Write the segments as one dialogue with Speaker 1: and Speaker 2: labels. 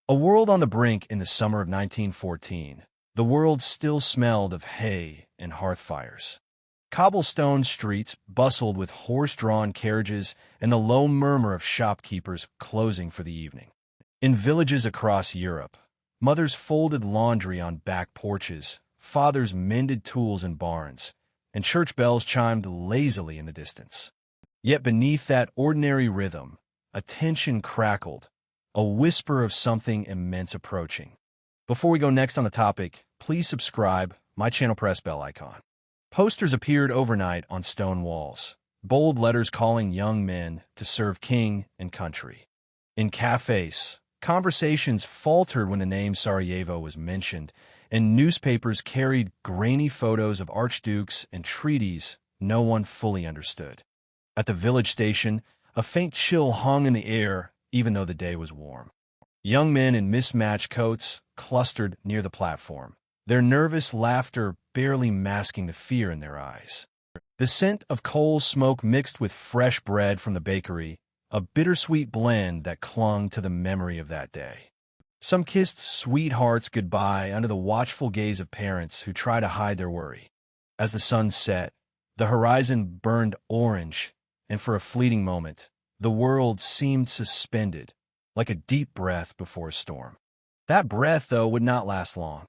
Speaker 1: A world on the brink in the summer of 1914. The world still smelled of hay and hearth fires. Cobblestone streets bustled with horse-drawn carriages and the low murmur of shopkeepers closing for the evening. In villages across Europe, mothers folded laundry on back porches, fathers mended tools in barns, and church bells chimed lazily in the distance. Yet beneath that ordinary rhythm, a tension crackled, a whisper of something immense approaching. Before we go next on the topic, please subscribe, my channel, press bell icon. Posters appeared overnight on stone walls, bold letters calling young men to serve king and country. In cafes, conversations faltered when the name Sarajevo was mentioned, and newspapers carried grainy photos of archdukes and treaties no one fully understood. At the village station, a faint chill hung in the air, even though the day was warm. Young men in mismatched coats clustered near the platform, their nervous laughter barely masking the fear in their eyes. The scent of coal smoke mixed with fresh bread from the bakery, a bittersweet blend that clung to the memory of that day. Some kissed sweethearts goodbye under the watchful gaze of parents who try to hide their worry. As the sun set, the horizon burned orange, and for a fleeting moment, the world seemed suspended, like a deep breath before a storm. That breath, though, would not last long.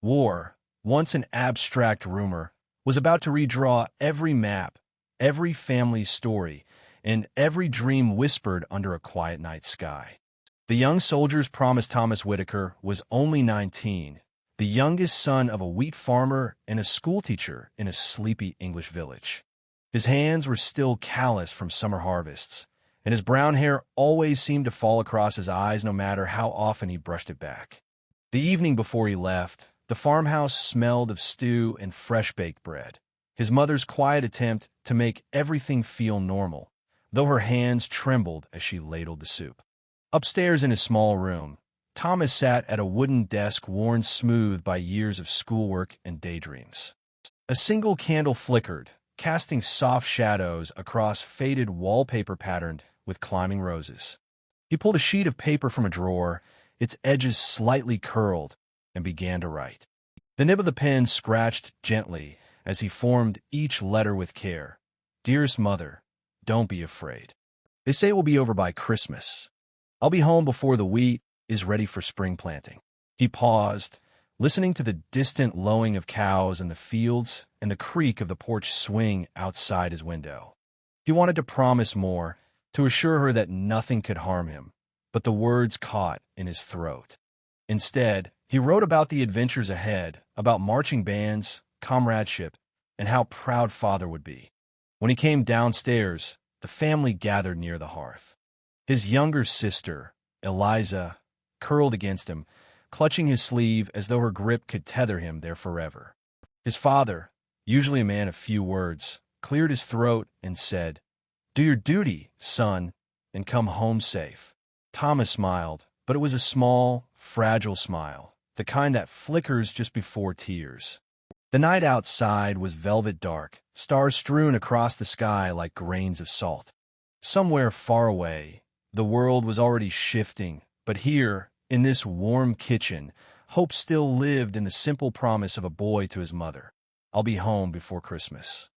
Speaker 1: War, once an abstract rumor, was about to redraw every map, every family's story, and every dream whispered under a quiet night sky. The young soldier's promised Thomas Whitaker was only 19, the youngest son of a wheat farmer and a schoolteacher in a sleepy English village. His hands were still callous from summer harvests, and his brown hair always seemed to fall across his eyes no matter how often he brushed it back. The evening before he left, the farmhouse smelled of stew and fresh-baked bread, his mother's quiet attempt to make everything feel normal, though her hands trembled as she ladled the soup. Upstairs in his small room, Thomas sat at a wooden desk worn smooth by years of schoolwork and daydreams. A single candle flickered, casting soft shadows across faded wallpaper patterned with climbing roses. He pulled a sheet of paper from a drawer, its edges slightly curled, and began to write. The nib of the pen scratched gently as he formed each letter with care. Dearest mother, don't be afraid. They say it will be over by Christmas. I'll be home before the wheat is ready for spring planting. He paused, listening to the distant lowing of cows in the fields and the creak of the porch swing outside his window. He wanted to promise more, to assure her that nothing could harm him, but the words caught in his throat. Instead, he wrote about the adventures ahead, about marching bands, comradeship, and how proud father would be. When he came downstairs, the family gathered near the hearth. His younger sister, Eliza, curled against him, clutching his sleeve as though her grip could tether him there forever. His father, usually a man of few words, cleared his throat and said, "Do your duty, son, and come home safe." Thomas smiled, but it was a small, fragile smile, the kind that flickers just before tears. The night outside was velvet dark, stars strewn across the sky like grains of salt. Somewhere far away, the world was already shifting, but here, in this warm kitchen, hope still lived in the simple promise of a boy to his mother. I'll be home before Christmas.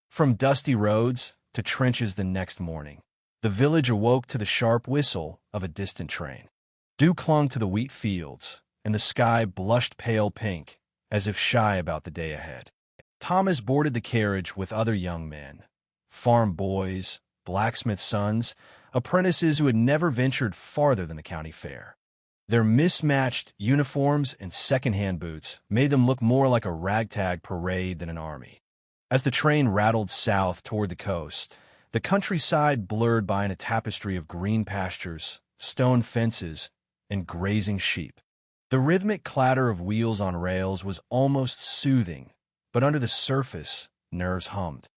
Speaker 1: From dusty roads to trenches the next morning, the village awoke to the sharp whistle of a distant train. Dew clung to the wheat fields, and the sky blushed pale pink, as if shy about the day ahead. Thomas boarded the carriage with other young men, farm boys, blacksmith sons, apprentices who had never ventured farther than the county fair. Their mismatched uniforms and second-hand boots made them look more like a ragtag parade than an army. As the train rattled south toward the coast, the countryside blurred by in a tapestry of green pastures, stone fences, and grazing sheep. The rhythmic clatter of wheels on rails was almost soothing, but under the surface, nerves hummed.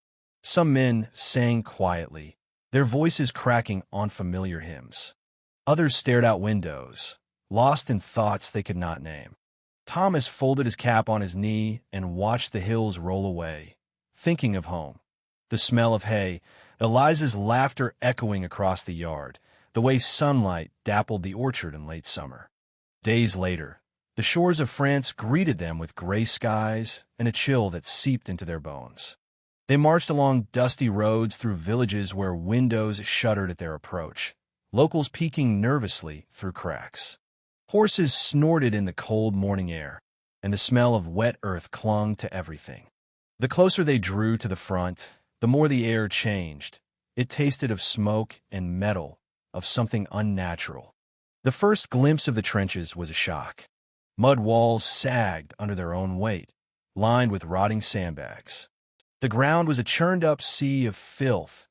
Speaker 1: Some men sang quietly, their voices cracking on familiar hymns. Others stared out windows, lost in thoughts they could not name. Thomas folded his cap on his knee and watched the hills roll away, thinking of home. The smell of hay, Eliza's laughter echoing across the yard, the way sunlight dappled the orchard in late summer. Days later, the shores of France greeted them with gray skies and a chill that seeped into their bones. They marched along dusty roads through villages where windows shuddered at their approach, locals peeking nervously through cracks. Horses snorted in the cold morning air, and the smell of wet earth clung to everything. The closer they drew to the front, the more the air changed. It tasted of smoke and metal, of something unnatural. The first glimpse of the trenches was a shock. Mud walls sagged under their own weight, lined with rotting sandbags. The ground was a churned-up sea of filth,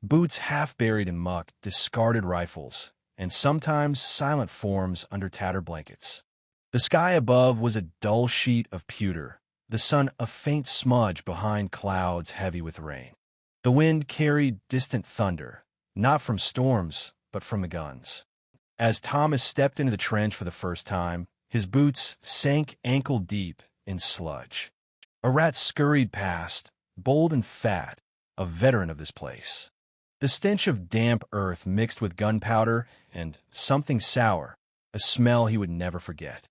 Speaker 1: boots half buried in muck, discarded rifles, and sometimes silent forms under tattered blankets. The sky above was a dull sheet of pewter, the sun a faint smudge behind clouds heavy with rain. The wind carried distant thunder, not from storms, but from the guns. As Thomas stepped into the trench for the first time, his boots sank ankle-deep in sludge. A rat scurried past, bold and fat, a veteran of this place. The stench of damp earth mixed with gunpowder and something sour, a smell he would never forget.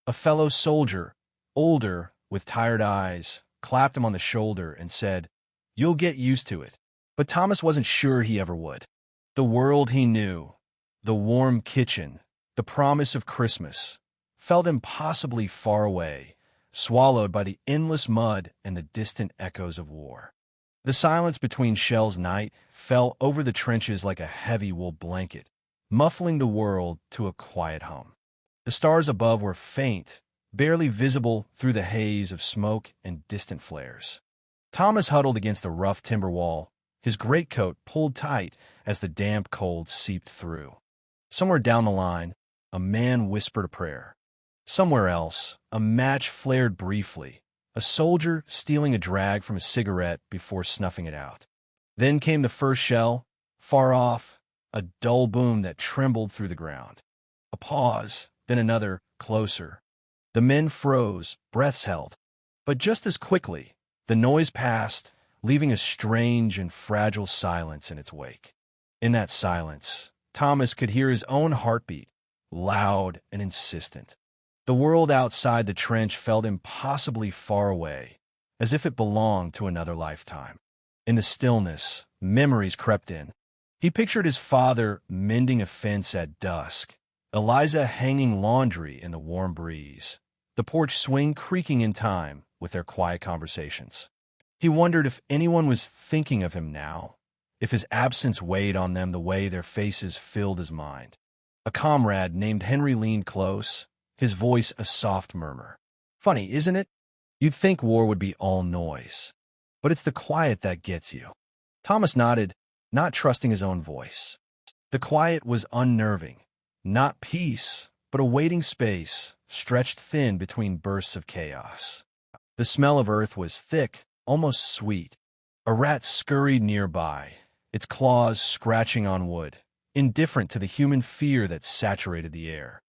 Speaker 1: A fellow soldier, older, with tired eyes, clapped him on the shoulder and said, "You'll get used to it." But Thomas wasn't sure he ever would. The world he knew, the warm kitchen, the promise of Christmas, felt impossibly far away, swallowed by the endless mud and the distant echoes of war. The silence between shells night fell over the trenches like a heavy wool blanket, muffling the world to a quiet hum. The stars above were faint, barely visible through the haze of smoke and distant flares. Thomas huddled against the rough timber wall, his greatcoat pulled tight as the damp cold seeped through. Somewhere down the line, a man whispered a prayer. Somewhere else, a match flared briefly, a soldier stealing a drag from a cigarette before snuffing it out. Then came the first shell, far off, a dull boom that trembled through the ground. A pause, then another, closer. The men froze, breaths held. But just as quickly, the noise passed, leaving a strange and fragile silence in its wake. In that silence, Thomas could hear his own heartbeat, loud and insistent. The world outside the trench felt impossibly far away, as if it belonged to another lifetime. In the stillness, memories crept in. He pictured his father mending a fence at dusk, Eliza hanging laundry in the warm breeze, the porch swing creaking in time with their quiet conversations. He wondered if anyone was thinking of him now, if his absence weighed on them the way their faces filled his mind. A comrade named Henry leaned close, his voice a soft murmur. "Funny, isn't it? You'd think war would be all noise. But it's the quiet that gets you." Thomas nodded, not trusting his own voice. The quiet was unnerving. Not peace, but a waiting space, stretched thin between bursts of chaos. The smell of earth was thick, almost sweet. A rat scurried nearby, its claws scratching on wood, indifferent to the human fear that saturated the air.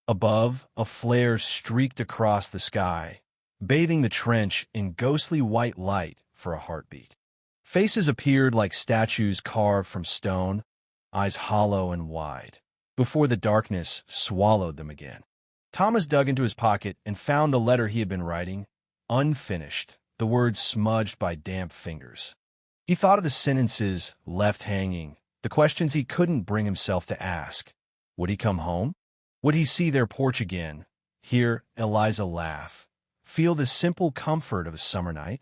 Speaker 1: Above, a flare streaked across the sky, bathing the trench in ghostly white light for a heartbeat. Faces appeared like statues carved from stone, eyes hollow and wide, before the darkness swallowed them again. Thomas dug into his pocket and found the letter he had been writing, unfinished, the words smudged by damp fingers. He thought of the sentences left hanging, the questions he couldn't bring himself to ask. Would he come home? Would he see their porch again, hear Eliza laugh, feel the simple comfort of a summer night?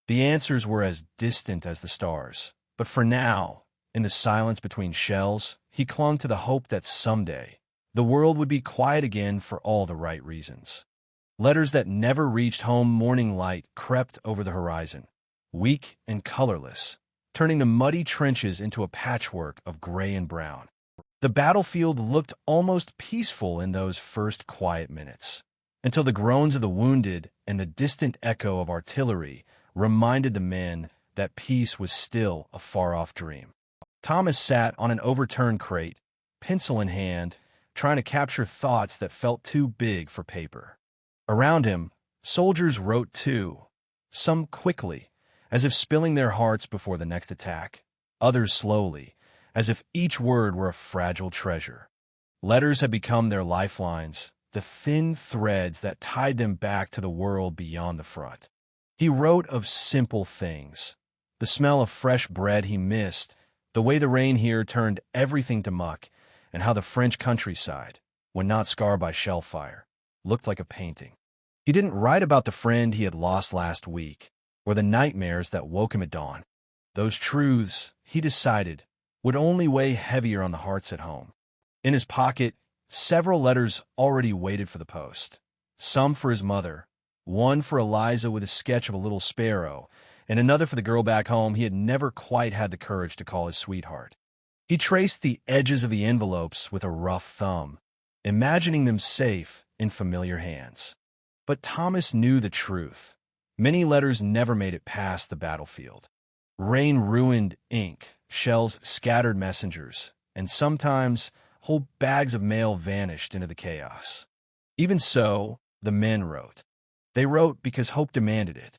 Speaker 1: The answers were as distant as the stars, but for now, in the silence between shells, he clung to the hope that someday the world would be quiet again for all the right reasons. Letters that never reached home. Morning light crept over the horizon, weak and colorless, turning the muddy trenches into a patchwork of gray and brown. The battlefield looked almost peaceful in those first quiet minutes, until the groans of the wounded and the distant echo of artillery reminded the men that peace was still a far-off dream. Thomas sat on an overturned crate, pencil in hand, trying to capture thoughts that felt too big for paper. Around him, soldiers wrote too, some quickly, as if spilling their hearts before the next attack, others slowly, as if each word were a fragile treasure. Letters had become their lifelines, the thin threads that tied them back to the world beyond the front. He wrote of simple things, the smell of fresh bread he missed, the way the rain here turned everything to muck, and how the French countryside, when not scarred by shell fire, looked like a painting. He didn't write about the friend he had lost last week, or the nightmares that woke him at dawn. Those truths, he decided, would only weigh heavier on the hearts at home. In his pocket, several letters already waited for the post. Some for his mother, one for Eliza with a sketch of a little sparrow, and another for the girl back home he had never quite had the courage to call his sweetheart. He traced the edges of the envelopes with a rough thumb, imagining them safe in familiar hands. But Thomas knew the truth. Many letters never made it past the battlefield. Rain ruined ink, shells scattered messengers, and sometimes whole bags of mail vanished into the chaos. Even so, the men wrote. They wrote because hope demanded it.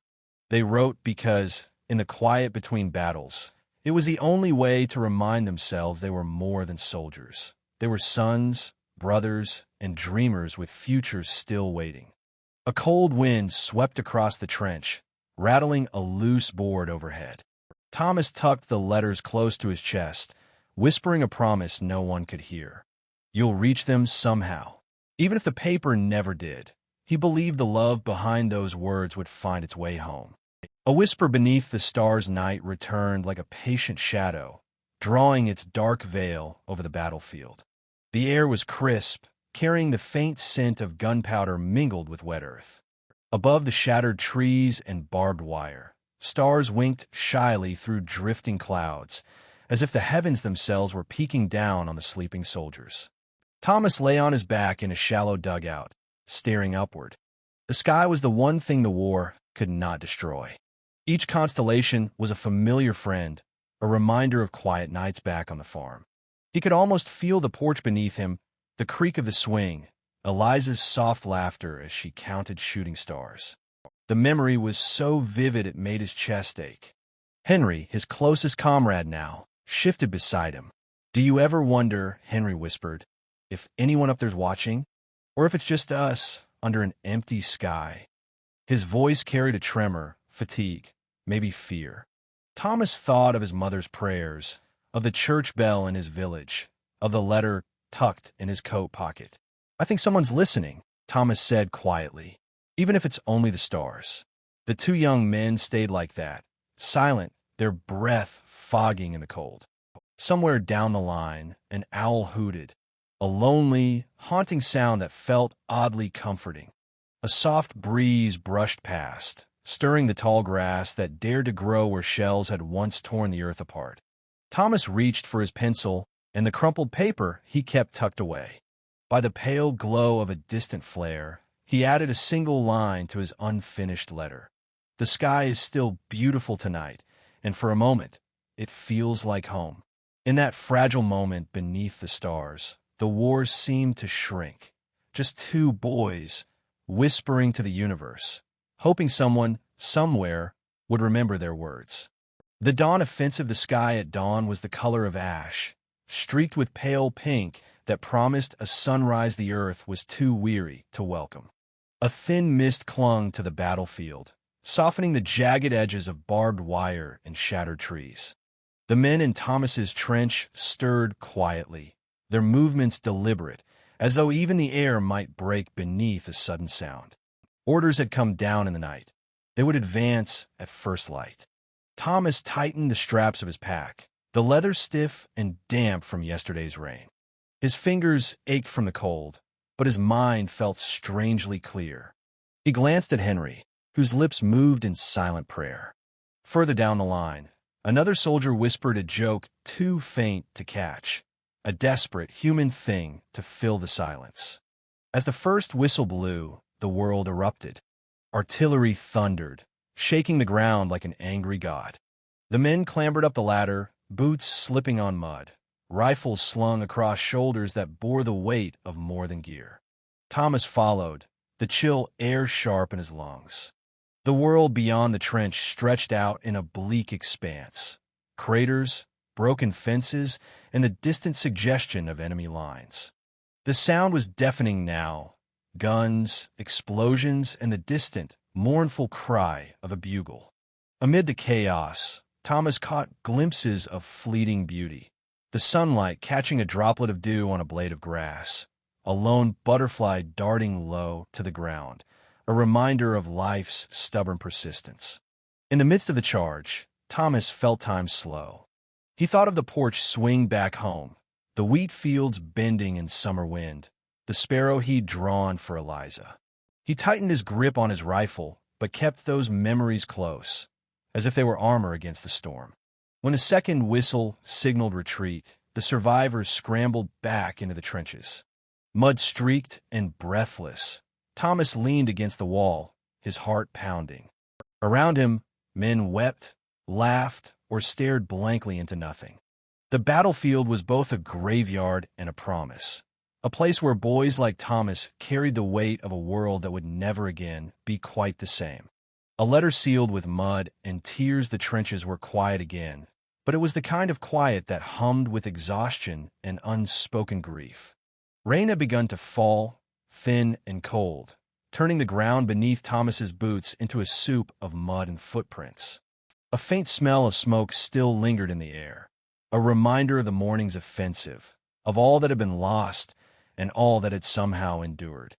Speaker 1: They wrote because, in the quiet between battles, it was the only way to remind themselves they were more than soldiers. They were sons, brothers, and dreamers with futures still waiting. A cold wind swept across the trench, rattling a loose board overhead. Thomas tucked the letters close to his chest, whispering a promise no one could hear. You'll reach them somehow. Even if the paper never did, he believed the love behind those words would find its way home. A whisper beneath the stars' night returned like a patient shadow, drawing its dark veil over the battlefield. The air was crisp, carrying the faint scent of gunpowder mingled with wet earth. Above the shattered trees and barbed wire, stars winked shyly through drifting clouds, as if the heavens themselves were peeking down on the sleeping soldiers. Thomas lay on his back in a shallow dugout, staring upward. The sky was the one thing the war could not destroy. Each constellation was a familiar friend, a reminder of quiet nights back on the farm. He could almost feel the porch beneath him, the creak of the swing, Eliza's soft laughter as she counted shooting stars. The memory was so vivid it made his chest ache. Henry, his closest comrade now, shifted beside him. Do you ever wonder, Henry whispered, if anyone up there's watching? Or if it's just us, under an empty sky? His voice carried a tremor, fatigue, maybe fear. Thomas thought of his mother's prayers, of the church bell in his village, of the letter tucked in his coat pocket. I think someone's listening, Thomas said quietly, even if it's only the stars. The two young men stayed like that, silent, their breath fogging in the cold. Somewhere down the line, an owl hooted, a lonely, haunting sound that felt oddly comforting. A soft breeze brushed past, stirring the tall grass that dared to grow where shells had once torn the earth apart. Thomas reached for his pencil and the crumpled paper he kept tucked away. By the pale glow of a distant flare, he added a single line to his unfinished letter. The sky is still beautiful tonight, and for a moment, it feels like home. In that fragile moment beneath the stars, the war seemed to shrink. Just two boys, whispering to the universe, hoping someone, somewhere, would remember their words. The dawn offensive, the sky at dawn was the color of ash, streaked with pale pink that promised a sunrise the earth was too weary to welcome. A thin mist clung to the battlefield, softening the jagged edges of barbed wire and shattered trees. The men in Thomas's trench stirred quietly, their movements deliberate, as though even the air might break beneath a sudden sound. Orders had come down in the night. They would advance at first light. Thomas tightened the straps of his pack, the leather stiff and damp from yesterday's rain. His fingers ached from the cold, but his mind felt strangely clear. He glanced at Henry, whose lips moved in silent prayer. Further down the line, another soldier whispered a joke too faint to catch, a desperate human thing to fill the silence. As the first whistle blew, the world erupted. Artillery thundered, shaking the ground like an angry god. The men clambered up the ladder, boots slipping on mud, rifles slung across shoulders that bore the weight of more than gear. Thomas followed, the chill air sharp in his lungs. The world beyond the trench stretched out in a bleak expanse. Craters, broken fences, and the distant suggestion of enemy lines. The sound was deafening now, guns, explosions, and the distant, mournful cry of a bugle. Amid the chaos, Thomas caught glimpses of fleeting beauty. The sunlight catching a droplet of dew on a blade of grass, a lone butterfly darting low to the ground, a reminder of life's stubborn persistence. In the midst of the charge, Thomas felt time slow. He thought of the porch swing back home, the wheat fields bending in summer wind, the sparrow he'd drawn for Eliza. He tightened his grip on his rifle, but kept those memories close, as if they were armor against the storm. When a second whistle signaled retreat, the survivors scrambled back into the trenches. Mud-streaked and breathless, Thomas leaned against the wall, his heart pounding. Around him, men wept, laughed, or stared blankly into nothing. The battlefield was both a graveyard and a promise, a place where boys like Thomas carried the weight of a world that would never again be quite the same. A letter sealed with mud and tears. The trenches were quiet again, but it was the kind of quiet that hummed with exhaustion and unspoken grief. Rain had begun to fall, thin and cold, turning the ground beneath Thomas's boots into a soup of mud and footprints. A faint smell of smoke still lingered in the air, a reminder of the morning's offensive, of all that had been lost and all that had somehow endured.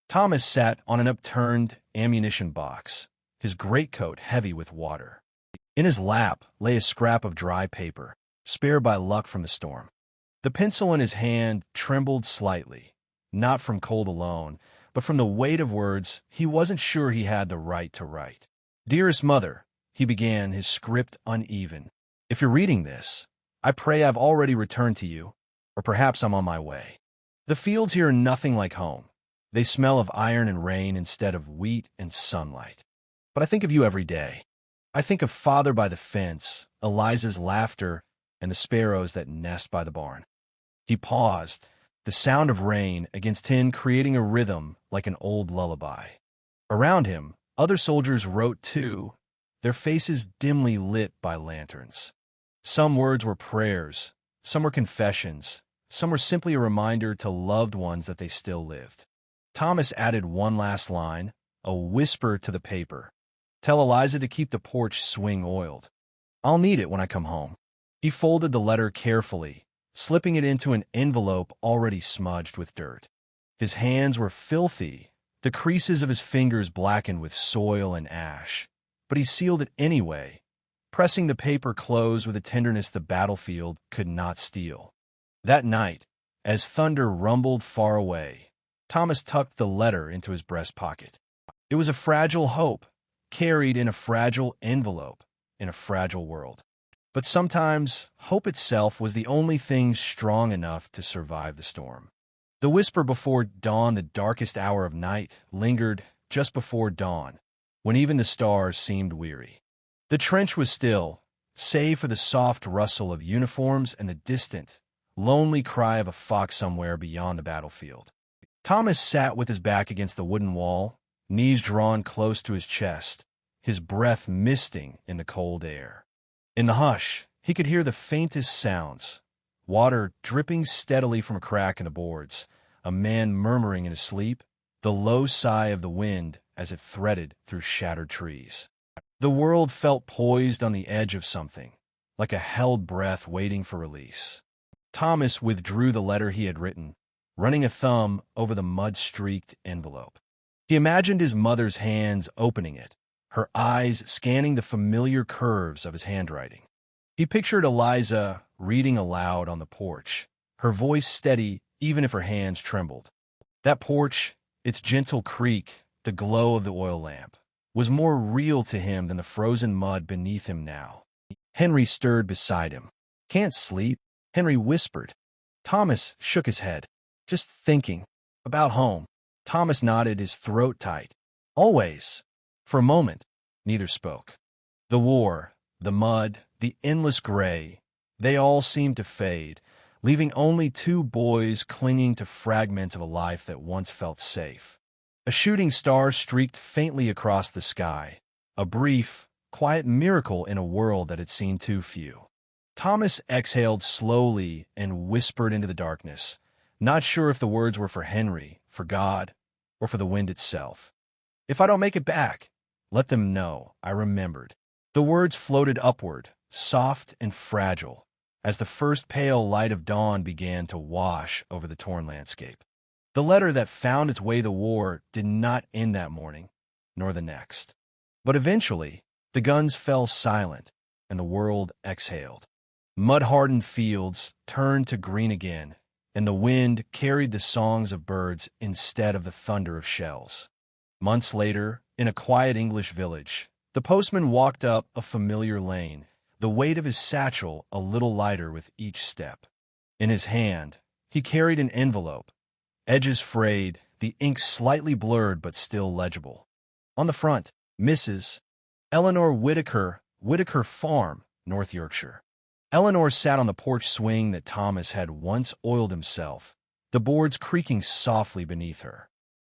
Speaker 1: Thomas sat on an upturned ammunition box, his greatcoat heavy with water. In his lap lay a scrap of dry paper, spared by luck from the storm. The pencil in his hand trembled slightly, not from cold alone, but from the weight of words he wasn't sure he had the right to write. "Dearest Mother," he began, his script uneven. "If you're reading this, I pray I've already returned to you, or perhaps I'm on my way. The fields here are nothing like home. They smell of iron and rain instead of wheat and sunlight. But I think of you every day. I think of Father by the fence, Eliza's laughter, and the sparrows that nest by the barn." He paused, the sound of rain against tin creating a rhythm like an old lullaby. Around him, other soldiers wrote too, their faces dimly lit by lanterns. Some words were prayers, some were confessions, some were simply a reminder to loved ones that they still lived. Thomas added one last line, a whisper to the paper. "Tell Eliza to keep the porch swing oiled. I'll need it when I come home." He folded the letter carefully, slipping it into an envelope already smudged with dirt. His hands were filthy, the creases of his fingers blackened with soil and ash, but he sealed it anyway, pressing the paper close with a tenderness the battlefield could not steal. That night, as thunder rumbled far away, Thomas tucked the letter into his breast pocket. It was a fragile hope, carried in a fragile envelope, in a fragile world. But sometimes, hope itself was the only thing strong enough to survive the storm. The whisper before dawn, the darkest hour of night, lingered just before dawn, when even the stars seemed weary. The trench was still, save for the soft rustle of uniforms and the distant, lonely cry of a fox somewhere beyond the battlefield. Thomas sat with his back against the wooden wall, knees drawn close to his chest, his breath misting in the cold air. In the hush, he could hear the faintest sounds, water dripping steadily from a crack in the boards, a man murmuring in his sleep, the low sigh of the wind as it threaded through shattered trees. The world felt poised on the edge of something, like a held breath waiting for release. Thomas withdrew the letter he had written, running a thumb over the mud-streaked envelope. He imagined his mother's hands opening it, her eyes scanning the familiar curves of his handwriting. He pictured Eliza reading aloud on the porch, her voice steady even if her hands trembled. That porch, its gentle creak, the glow of the oil lamp, was more real to him than the frozen mud beneath him now. Henry stirred beside him. "Can't sleep?" Henry whispered. Thomas shook his head. "Just thinking. About home." Thomas nodded, his throat tight. "Always." For a moment, neither spoke. The war, the mud, the endless gray, they all seemed to fade, leaving only two boys clinging to fragments of a life that once felt safe. A shooting star streaked faintly across the sky, a brief, quiet miracle in a world that had seen too few. Thomas exhaled slowly and whispered into the darkness, not sure if the words were for Henry, for God, or for the wind itself. If I don't make it back, let them know I remembered. The words floated upward, soft and fragile, as the first pale light of dawn began to wash over the torn landscape. The letter that found its way to the war did not end that morning, nor the next. But eventually, the guns fell silent, and the world exhaled. Mud-hardened fields turned to green again, and the wind carried the songs of birds instead of the thunder of shells. Months later, in a quiet English village, the postman walked up a familiar lane, the weight of his satchel a little lighter with each step. In his hand, he carried an envelope, edges frayed, the ink slightly blurred but still legible. On the front, Mrs. Eleanor Whitaker, Whitaker Farm, North Yorkshire. Eleanor sat on the porch swing that Thomas had once oiled himself, the boards creaking softly beneath her.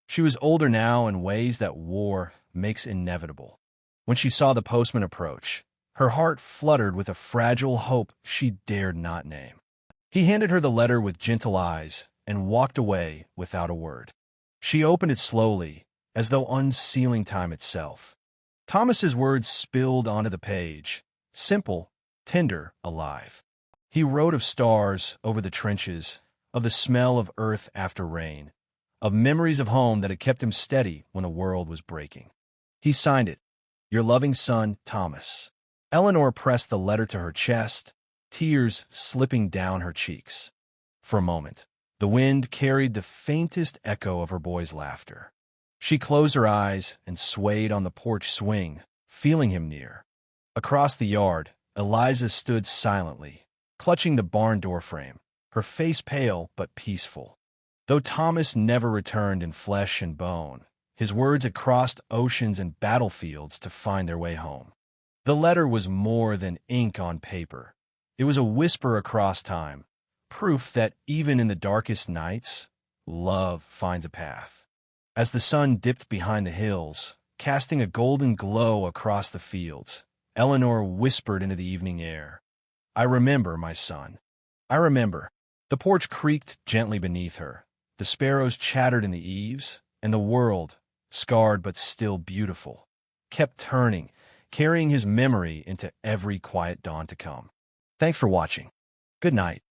Speaker 1: She was older now in ways that war makes inevitable. When she saw the postman approach, her heart fluttered with a fragile hope she dared not name. He handed her the letter with gentle eyes and walked away without a word. She opened it slowly, as though unsealing time itself. Thomas's words spilled onto the page, simple, tender, alive. He wrote of stars over the trenches, of the smell of earth after rain, of memories of home that had kept him steady when the world was breaking. He signed it, "Your loving son, Thomas." Eleanor pressed the letter to her chest, tears slipping down her cheeks. For a moment, the wind carried the faintest echo of her boy's laughter. She closed her eyes and swayed on the porch swing, feeling him near. Across the yard, Eliza stood silently, clutching the barn door frame, her face pale but peaceful. Though Thomas never returned in flesh and bone, his words had crossed oceans and battlefields to find their way home. The letter was more than ink on paper. It was a whisper across time, proof that even in the darkest nights, love finds a path. As the sun dipped behind the hills, casting a golden glow across the fields, Eleanor whispered into the evening air, "I remember, my son. I remember." The porch creaked gently beneath her. The sparrows chattered in the eaves, and the world, scarred but still beautiful, kept turning, carrying his memory into every quiet dawn to come. Thanks for watching. Good night.